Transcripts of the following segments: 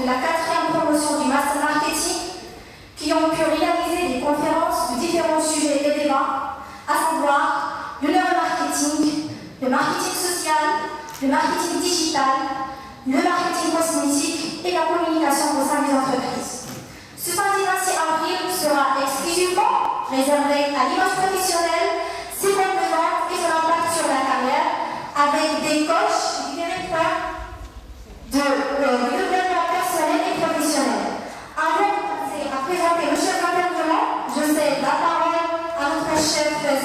de la 4e promotion du Master Marketing qui ont pu réaliser des conférences de différents sujets et débats, à savoir le neuromarketing, le marketing social, le marketing digital, le marketing cosmétique et la communication au sein des entreprises. Ce mardi 26 avril sera exclusivement réservé à l'image professionnelle, ses formes de vente et son impact sur la carrière, avec des coachs et des directeurs de développement personnel et professionnel. Avant de passer à présenter le chef d'intervenant, je cède la parole à notre chef Serge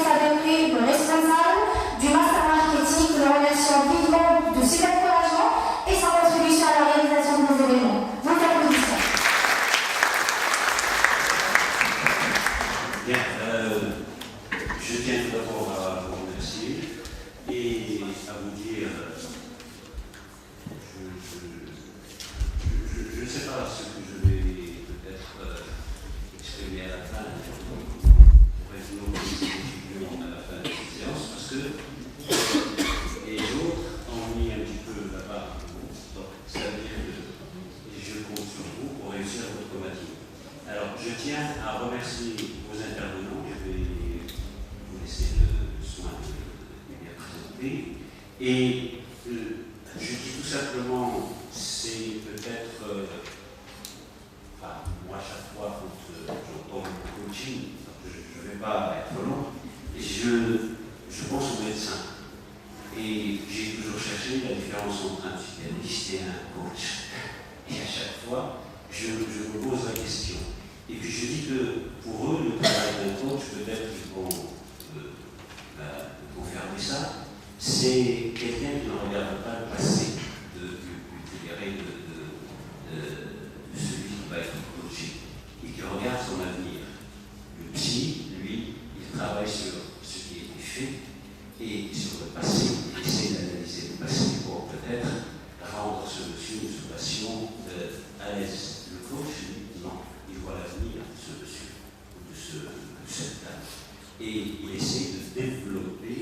Sabelli, le responsable du Master Marketing. Nous remercions vivement de ses encouragements et sa contribution à la réalisation des événements. Vos applaudissements. Bien, je tiens tout d'abord à vous remercier et à vous dire, je ne sais pas ce que je vais peut-être exprimer à la fin, pour être non à la fin de cette séance, parce que les autres ont mis un petit peu la barre de vous, donc ça veut dire que je compte sur vous pour réussir votre matinée. Alors, je tiens à remercier vos intervenants, je vais vous laisser le soin de les bien présenter, et je dis tout simplement, c'est peut-être, moi chaque fois quand j'entends le coaching, je ne vais pas être long, je pense au médecin. Et j'ai toujours cherché la différence entre un psychanalyste et un coach. Et à chaque fois, je me pose la question. Et puis je dis que pour eux, le travail d'un coach, peut-être qu'ils vont confirmer ça, c'est quelqu'un qui ne regarde pas le passé de celui qui va être coaché et qui regarde son avenir. Le psy, lui, il travaille sur ce qui a été fait et sur le passé. Il essaie d'analyser le passé pour peut-être rendre ce monsieur ou ce patient à l'aise. Le coach, lui, non, il voit l'avenir de ce monsieur ou de cette dame. Et il essaie de développer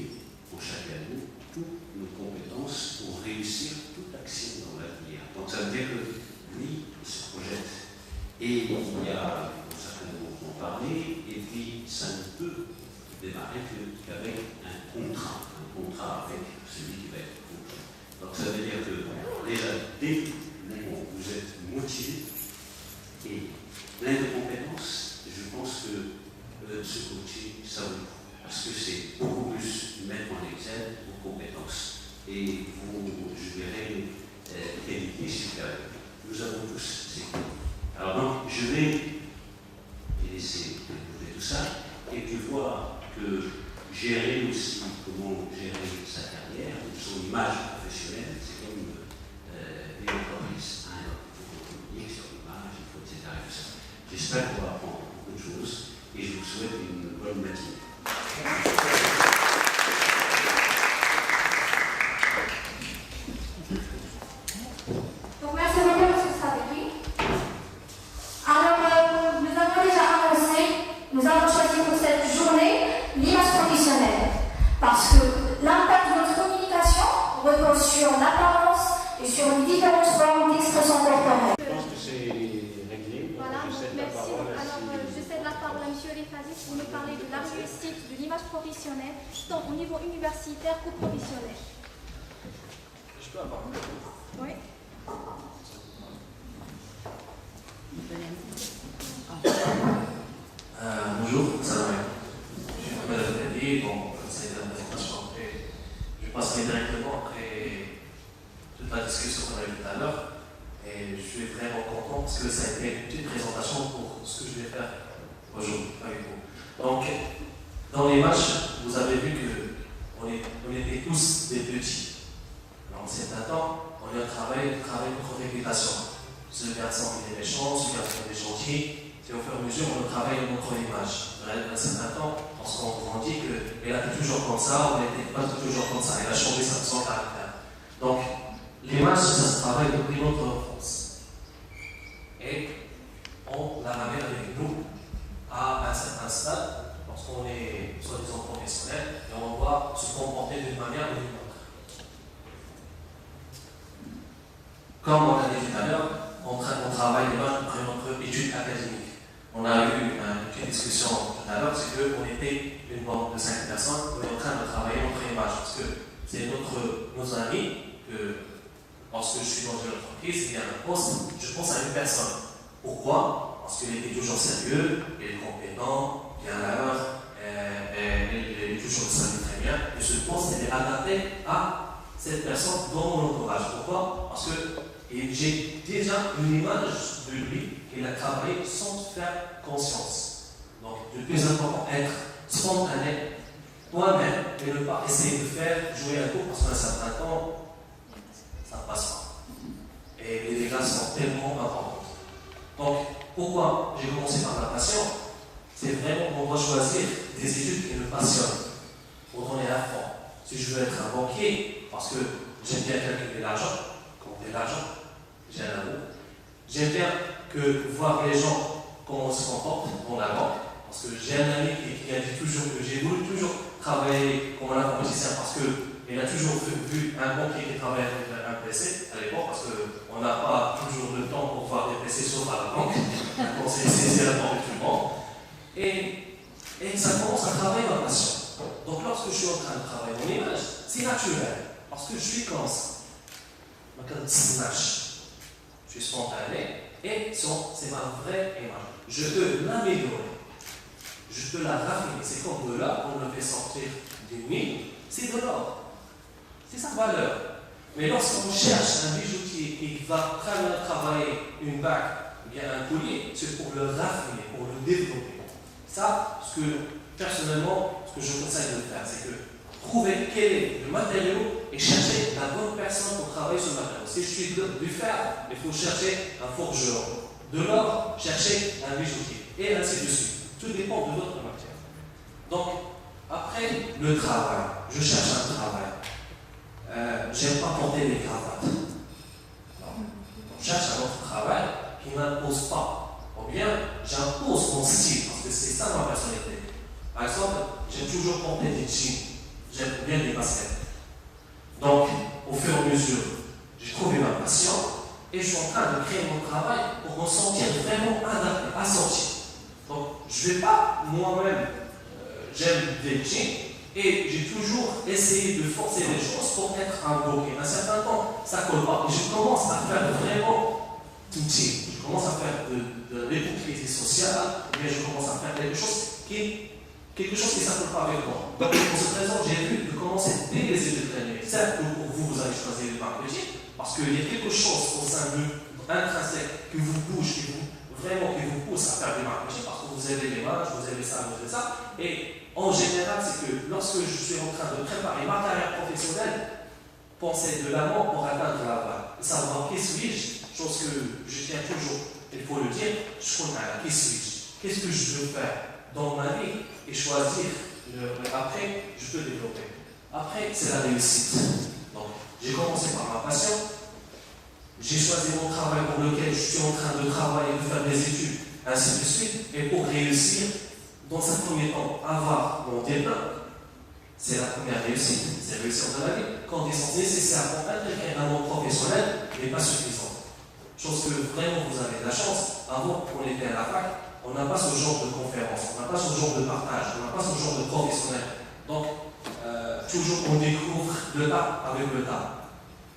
pour chacun de nous toutes nos compétences pour réussir toute action dans l'avenir. Donc ça veut dire que lui, il se projette. Et il y a certains mots qui ont parlé, et puis ça ne peut démarrer qu'avec un contrat avec celui qui va être coach. Donc ça veut dire que déjà, dès le moment où vous êtes motivé et plein de compétences, je pense que ce coaching, ça vaut le coup. Parce que c'est beaucoup plus mettre en exergue vos compétences et vos, je dirais, qualités supérieures. Nous avons tous ces qualités. Alors donc, je vais laisser développer tout ça et puis voir que gérer aussi comment gérer sa carrière, son image professionnelle, c'est comme une entreprise. Il faut communiquer sur l'image, il faut etc. J'espère qu'on va apprendre beaucoup de choses et je vous souhaite une bonne matinée. Donc merci beaucoup M. Sabelli. Alors nous avons déjà annoncé, nous avons choisi pour cette journée l'image professionnelle parce que l'impact de notre communication repose sur l'apparence et sur les différentes formes d'expression corporelle. Je pense que c'est réglé. Voilà, donc merci. Alors, je cède la parole à M. Elefazis pour nous parler de la réussite de l'image professionnelle, tant au niveau universitaire qu'au professionnel. Je peux avoir un micro ? Oui. Bonjour, salam alaikum. Je suis Mohamed Al-Fadi, comme ça a été la présentation, je passerai directement après toute la discussion qu'on a eue tout à l'heure. Et je suis vraiment content parce que ça a été une petite présentation pour ce que je vais faire aujourd'hui avec vous. Donc, dans les matchs, vous avez vu qu'on était tous des petits. Alors, en certain temps, on a travaillé notre réputation. Ce garçon qui est méchant, ce garçon qui est gentil, et au fur et à mesure, on travaille notre image. À un certain temps, lorsqu'on grandit, qu'elle a été toujours comme ça, on n'était pas toujours comme ça, elle a changé son caractère. Donc, l'image, ça se travaille depuis notre enfance. Et on la ramène avec nous à un certain stade, lorsqu'on est soi-disant professionnel, et on doit se comporter d'une manière ou d'une autre. Comme on a dit tout à l'heure, travail d'image après notre étude académique. On a eu une discussion tout à l'heure, c'est qu'on était une bande de 5 personnes, on est en train de travailler notre image, parce que c'est nos amis que lorsque je suis dans une entreprise, il y a un poste, je pense à une personne. Pourquoi? Parce qu'il était toujours sérieux, il est compétent, bien à l'heure, il est toujours servi très bien, et ce poste est adapté à cette personne dans mon entourage. Pourquoi? Parce que j'ai déjà une image de lui qu'il a travaillé sans faire conscience. Donc, le plus important, être spontané, toi-même, et ne pas essayer de faire jouer un tour parce qu'à un certain temps, ça ne passe pas. Et les dégâts sont tellement importants. Donc, pourquoi j'ai commencé par la passion? C'est vraiment qu'on doit choisir des études qui me passionnent pour donner à fond. Si je veux être un banquier, parce que j'aime bien calculer l'argent, compter l'argent, j'ai un amour. J'aime bien voir les gens comment ils se comportent dans la banque, parce que j'ai un ami qui a dit toujours que j'ai voulu toujours travailler comme un informaticien parce qu'il a toujours vu un banquier qui travaille avec un PC à l'époque, parce qu'on n'a pas toujours le temps pour voir des PC sauf à la banque. Donc c'est la banque de tout le monde. Et ça commence à travailler ma passion. Donc lorsque je suis en train de travailler mon image, c'est naturel, parce que je suis comme ça. Je suis spontané et c'est ma vraie image. Je peux l'améliorer, je peux la raffiner. C'est comme de l'or, on le fait sortir d'une mine, c'est de l'or. C'est sa valeur. Mais lorsqu'on cherche un bijoutier qui va travailler une bague ou bien un collier, c'est pour le raffiner, pour le développer. Ça, personnellement, ce que je conseille de faire, c'est que trouver quel est le matériau et chercher la bonne personne pour travailler ce matériau. Si je suis du fer, il faut chercher un forgeron. De l'or, chercher un bijoutier. Et ainsi de suite. Tout dépend de votre matière. Donc, après le travail, je cherche un travail. J'aime pas porter des cravates. Non. Je cherche un autre travail qui ne m'impose pas. Ou bien, j'impose mon style, parce que c'est ça ma personnalité. Par exemple, j'aime toujours porter des jeans. J'aime bien les baskets. Donc, au fur et à mesure, j'ai trouvé ma passion et je suis en train de créer mon travail pour me sentir vraiment adapté, assorti. Donc, je ne vais pas moi-même, j'aime des jeans et j'ai toujours essayé de forcer les choses pour être un bloqué. À un certain temps, ça ne colle pas. Et je commence à faire vraiment tout petit. Je commence à faire de l'hypocrisie sociale, mais je commence à faire quelque chose qui ne s'appelle pas avec moi. Donc, pour cette raison, j'ai vu de commencer dès les études d'année. Certes, pour vous avez choisi le marketing, parce qu'il y a quelque chose au sein de intrinsèque qui vous bouge, qui vous pousse à faire du marketing, parce que vous avez l'image, vous avez ça, vous avez ça. Et en général, c'est que lorsque je suis en train de préparer ma carrière professionnelle, penser de l'avant pour atteindre l'aval. Savoir qui suis-je, chose que je tiens toujours, il faut le dire, je connais qui suis-je, qu'est-ce que je veux faire dans ma vie et choisir. Après, je peux développer. Après, c'est la réussite. Donc, j'ai commencé par ma passion. J'ai choisi mon travail pour lequel je suis en train de travailler, de faire des études, ainsi de suite. Et pour réussir, dans un premier temps, avoir mon diplôme, c'est la première réussite. C'est réussir de la vie. Conditions nécessaires pour intégrer un monde professionnel n'est pas suffisante. Chose que vraiment vous avez de la chance. Avant, on était à la fac. On n'a pas ce genre de conférence, on n'a pas ce genre de partage, on n'a pas ce genre de professionnel. Donc, toujours on découvre le tas avec le tas.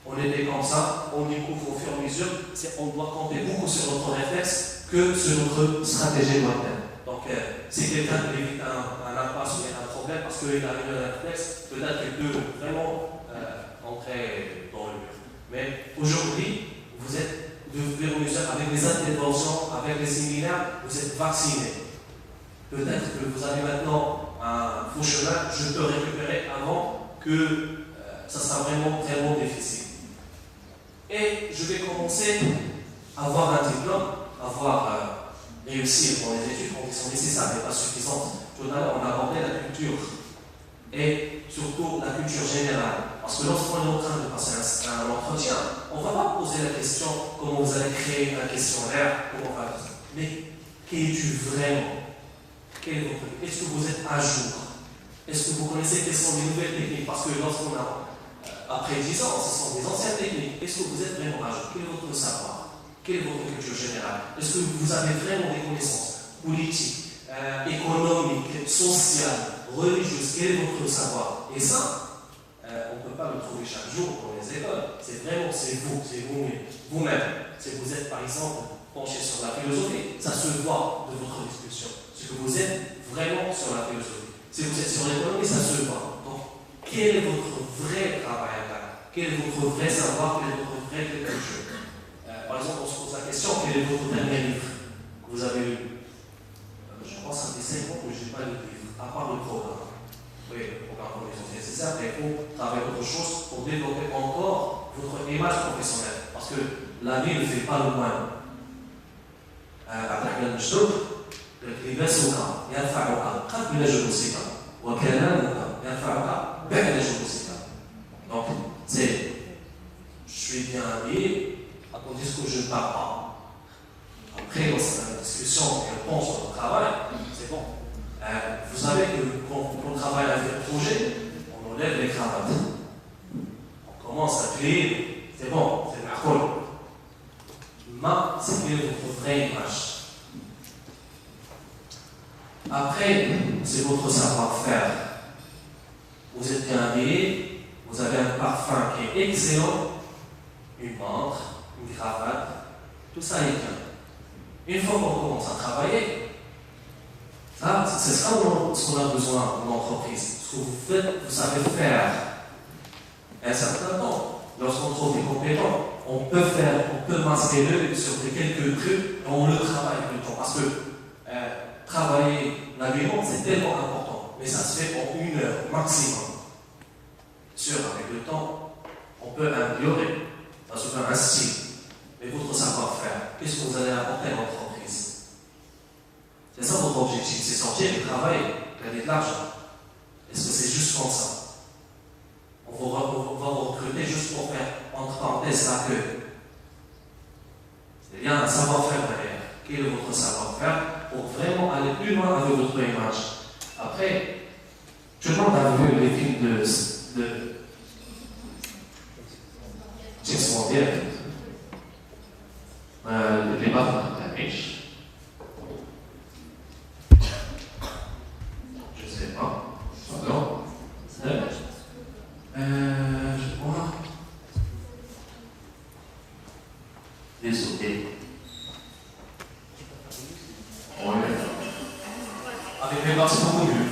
On était comme ça, on découvre au fur et à mesure, on doit compter beaucoup sur notre réflexe que sur notre stratégie moyenne. Donc, si quelqu'un évite un impasse ou un problème parce qu'il a un réflexe, peut-être qu'il peut vraiment entrer dans le mur. Mais aujourd'hui, vous êtes de fur et à mesure, avec les interventions, avec les séminaires, vous êtes vaccinés. Peut-être que vous avez maintenant un faux chemin, je peux récupérer avant que ça sera vraiment difficile. Et je vais commencer à avoir un diplôme, réussir dans les études qui sont nécessaires mais pas suffisantes. Tout à l'heure, on a abordé la culture et surtout la culture générale. Parce que lorsqu'on est en train de passer un entretien, on ne va pas poser la question comment vous allez créer un questionnaire, mais qui es-tu vraiment? Est-ce que vous êtes à jour? Est-ce que vous connaissez quelles sont les nouvelles techniques? Parce que lorsqu'on a, après 10 ans, ce sont des anciennes techniques. Est-ce que vous êtes vraiment à jour? Quel est votre savoir? Quelle est votre culture générale? Est-ce que vous avez vraiment des connaissances politiques, économiques, sociales, religieuses? Quel est votre savoir? Et ça, on ne peut pas le trouver chaque jour dans les écoles. C'est vraiment, c'est vous-même. Si vous êtes, par exemple, penché sur la philosophie, ça se voit de votre discussion. Ce que vous êtes vraiment sur la philosophie. Si vous êtes sur l'économie, ça se voit. Donc, quel est votre vrai travail à faire? Quel est votre vrai savoir? Quelle est votre vraie culture? Par exemple, on se pose la question, quel est votre dernier livre que vous avez lu? Je pense à des 5 ans que je n'ai pas lu de livre, à part le programme. Oui, le programme de c'est nécessaire, mais il faut travailler autre chose pour développer encore votre image professionnelle. Parce que la vie ne fait pas le moindre. أعتقد المشروع لباسك يرفعك قبل جلوسك وكلامك يرفعك بعد جلوسك. Donc, c'est je suis bien habillé, tandis que je ne parle pas. Après, dans la discussion et on pense sur le travail, c'est bon. Vous savez que quand on travaille avec un projet, on enlève les cravates. On commence à plier, c'est bon, c'est la colle. Mais c'est votre vraie image. Après, c'est votre savoir-faire. Vous êtes bien habillé, vous avez un parfum qui est excellent, une montre, une cravate, tout ça est bien. Une fois qu'on commence à travailler, ça, c'est ça ce qu'on a besoin en entreprise. Ce que vous faites, vous savez faire. Et à un certain temps, lorsqu'on trouve des compétents, on peut masquer l'œil sur quelques trucs et on le travaille tout le temps. Parce que travailler l'habillement, c'est tellement important. Mais ça se fait en 1 heure maximum. Sûr, avec le temps, on peut améliorer. Ça se fait un style. Mais votre savoir-faire, qu'est-ce que vous allez apporter à l'entreprise? C'est ça votre objectif, c'est sortir et travailler, gagner de l'argent. Est-ce que c'est juste comme ça? On va vous recruter juste pour faire, entre parenthèses, la queue. C'est bien un savoir-faire derrière. Quel est votre savoir-faire pour vraiment aller plus loin avec votre image? Après, tout le monde a vu les films de James Bond, les bâtiments de riche. Je ne sais pas. Pardon. Je crois. Désolé. Ouais. Avec les bâtiments connus.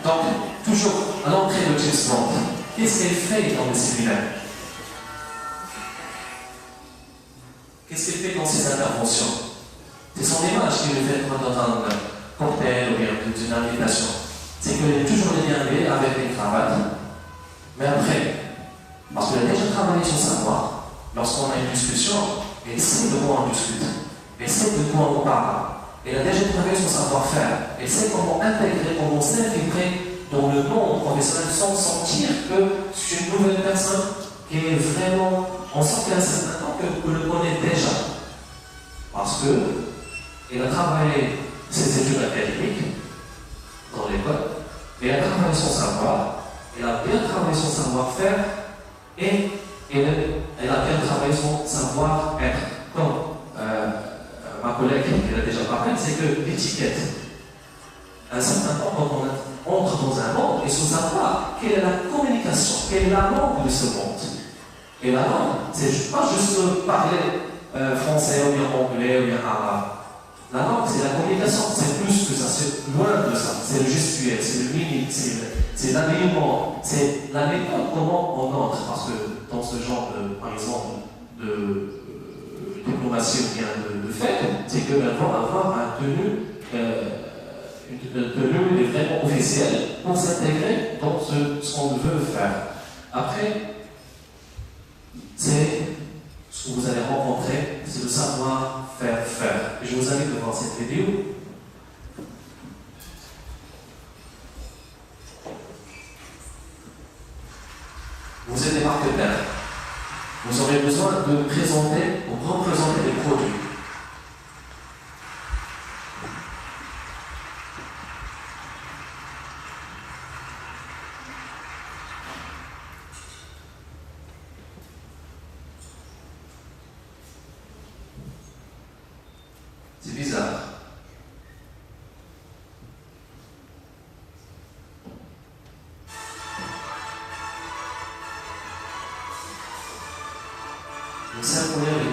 Donc, toujours à l'entrée de James Bond, qu'est-ce qu'elle fait dans le séminaire? Qu'est-ce qu'elle fait dans ses interventions? C'est son image qui le fait dans un cocktail ou bien d'une invitation. C'est qu'elle est toujours bien habillée avec une cravate. Mais après, parce qu'elle a déjà travaillé son savoir, lorsqu'on a une discussion, elle sait de quoi on discute. Elle sait de quoi on parle. Elle a déjà travaillé son savoir-faire. Elle sait comment intégrer, comment s'intégrer dans le monde professionnel sans sentir que c'est une nouvelle personne qui est vraiment. On sent qu'il y a un certain temps que le connaît déjà. Parce qu'elle a travaillé ses études académiques dans l'école, elle a travaillé son savoir, elle a bien travaillé son savoir-faire et elle a bien travaillé son savoir-être. Comme ma collègue qui a déjà parlé, c'est que l'étiquette, à un certain temps, quand on entre dans un monde, il faut savoir quelle est la communication, quelle est la langue de ce monde. Et la langue, c'est pas juste parler français ou bien anglais ou bien arabe. La langue, c'est la communication, c'est plus que ça, c'est loin de ça. C'est le gestuel, c'est le mimique, c'est l'habillement, c'est la méthode, comment on entre. Parce que dans ce genre, par exemple, de diplomatie ou bien de fête, c'est qu'elles vont avoir une tenue vraiment officielle pour s'intégrer dans ce qu'on veut faire. Après, c'est ce que vous allez rencontrer, c'est le savoir-faire faire. Et je vous invite à voir cette vidéo. Vous êtes des marketeurs. Vous aurez besoin de présenter ou représenter des produits.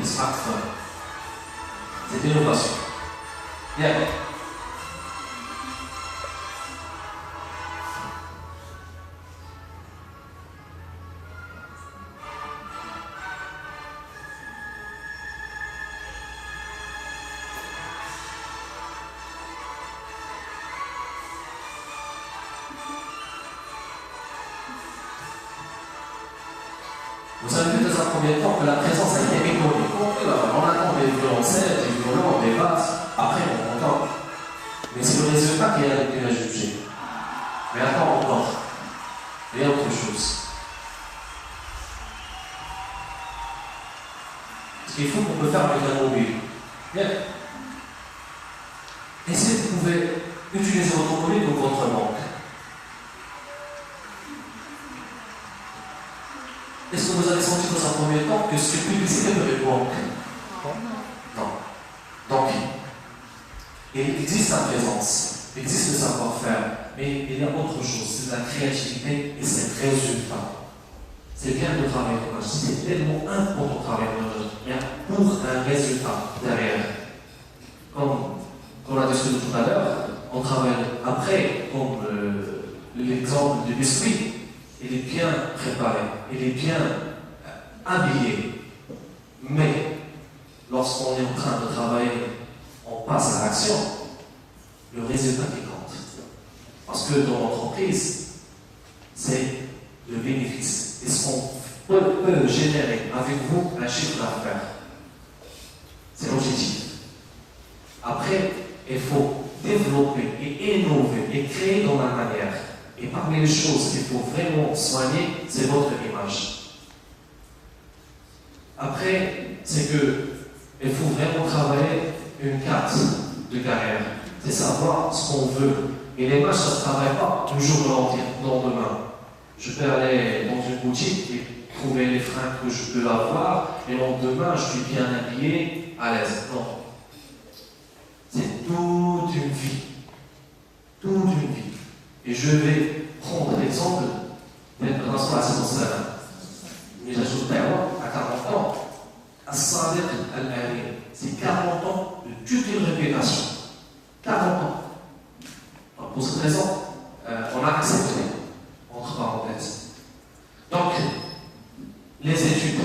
smartphones. C'est l'innovation. Bien. Vous avez vu dans un premier temps que la présence a été méconnue. On attend des violoncelles, des violons, des basses, après on entend. Mais c'est le résultat qui a jugé. Mais attends encore. Il y a autre chose. Ce qu'il faut qu'on peut faire avec un mobile. Bien. Et si vous pouvez utiliser votre mobile comme votre banque. Est-ce que vous avez senti dans un premier temps que cette publicité peut être banque? Non. Donc, il existe la présence, il existe le savoir-faire, mais il y a autre chose, c'est la créativité et c'est le résultat. C'est bien de travailler comme ça, c'est tellement important de travailler comme ça, mais pour un résultat derrière. Comme on a discuté tout à l'heure, on travaille après, comme l'exemple du biscuit. Il est bien préparé, il est bien habillé. Mais lorsqu'on est en train de travailler, on passe à l'action, le résultat qui compte. Parce que dans l'entreprise, c'est le bénéfice. Est-ce qu'on peut générer avec vous un chiffre d'affaires? C'est l'objectif. Après, il faut développer et innover et créer dans la manière. Et parmi les choses qu'il faut vraiment soigner, c'est votre image. Après, c'est qu'il faut vraiment travailler une carte de carrière. C'est savoir ce qu'on veut. Et l'image, ça ne travaille pas toujours le lendemain. Je peux aller dans une boutique et trouver les fringues que je peux avoir, et le lendemain, je suis bien habillé, à l'aise. Non. C'est toute une vie. Toute une vie. Et je vais prendre l'exemple d'un instant à cette salle. Mais j'ajoute à 40 ans. À Sadiq Al-Ali, c'est 40 ans de toute une réputation. 40 ans. Donc pour cette raison, on a accepté, entre parenthèses. Donc, les études,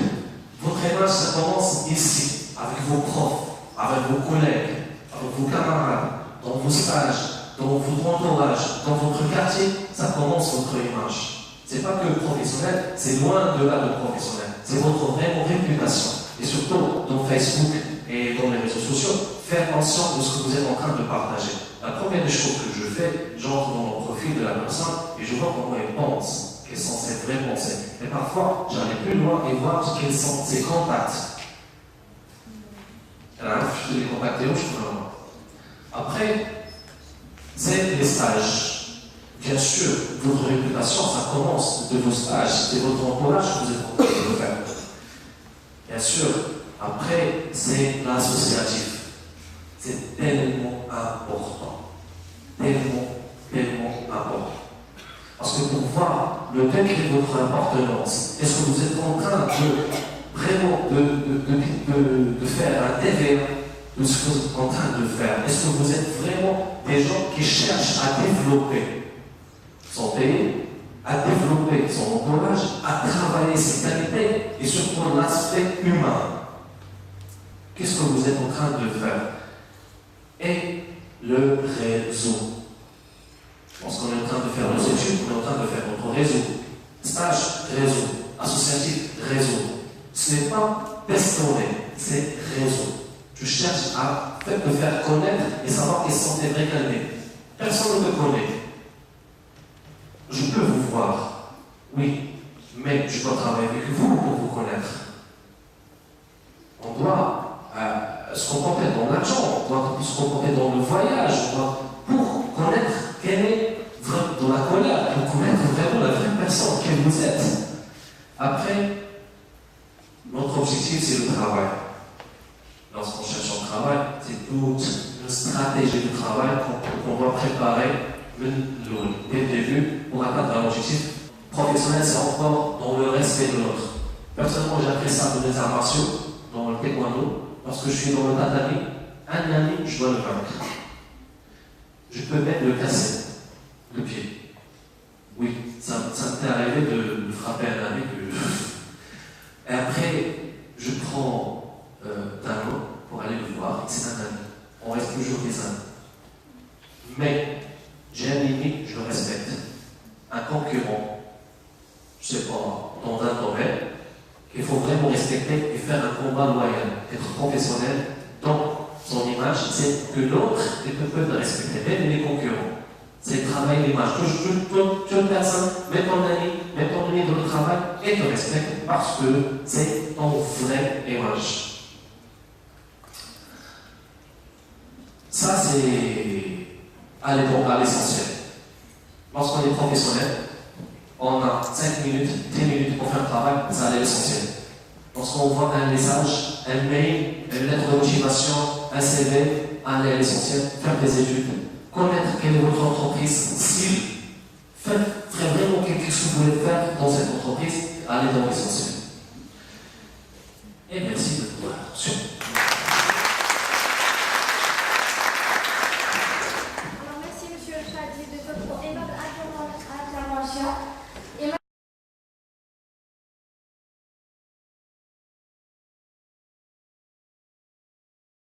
votre image, ça commence ici, avec vos profs, avec vos collègues, avec vos camarades, dans vos stages. Dans votre entourage, dans votre quartier, ça commence votre image. C'est pas que professionnel, c'est loin de là de professionnel. C'est votre vraie réputation. Et surtout, dans Facebook et dans les réseaux sociaux, faire conscience de ce que vous êtes en train de partager. La première des choses que je fais, j'entre dans le profil de la personne et je vois comment elle pense, quelles sont ses vraies pensées. Et parfois, j'allais plus loin et voir quels sont ses contacts. Alors, je peux les contacter où je peux le voir. Après, c'est les stages. Bien sûr, votre réputation, ça commence de vos stages, c'est votre entourage que vous êtes en train de faire. Bien sûr, après, c'est l'associatif. C'est tellement important. Tellement important. Parce que pour voir le degré de votre appartenance, est-ce que vous êtes en train de vraiment de faire un TVA de ce que vous êtes en train de faire? Est-ce que vous êtes vraiment des gens qui cherchent à développer son pays, à développer son entourage, à travailler ses qualités et surtout l'aspect humain? Qu'est-ce que vous êtes en train de faire? Et le réseau. Lorsqu'on est en train de faire nos études, on est en train de faire notre réseau. Stage, réseau. Associatif, réseau. Ce n'est pas personnel, c'est réseau. Tu cherches à te faire connaître et savoir quelles sont tes vraies qualités. Personne ne te connaît. Je peux vous voir, oui, mais je dois travailler avec vous pour vous connaître. On doit se comporter dans l'argent, on doit se comporter dans le voyage, pour connaître quelle est dans la colère, pour connaître vraiment la vraie personne que vous êtes. Après, notre objectif, c'est le travail. Lorsqu'on cherche un travail, c'est toute une stratégie de travail qu'on doit préparer dès le début pour atteindre un objectif professionnel. C'est encore dans le respect de l'autre. Personnellement, j'ai appris ça dans les arts martiaux, dans le le taekwondo, lorsque je suis dans le tatami, un ami, je dois le vaincre. Je peux même le casser, le pied. Oui, ça m'est arrivé de frapper un ami. Et après, je prends Dano pour aller le voir. C'est un ami. On reste toujours des amis. Mais j'ai un ennemi, je le respecte. Un concurrent, je ne sais pas, dans un domaine, qu'il faut vraiment respecter et faire un combat loyal, être professionnel dans son image, c'est que l'autre peut le respecter, même les concurrents. C'est travailler l'image. Toute personne, même ton ami, même ton ami dans le travail, et te respecte parce que c'est ton vraie image. Ça, c'est aller à l'essentiel. Lorsqu'on est professionnel, on a 5 minutes, 10 minutes pour faire le travail, ça à l'essentiel. Lorsqu'on voit un message, un mail, une lettre de motivation, un CV, aller à l'essentiel, faire des études, connaître quelle est votre entreprise, si faire vraiment quelque chose que vous voulez faire dans cette entreprise, aller dans l'essentiel.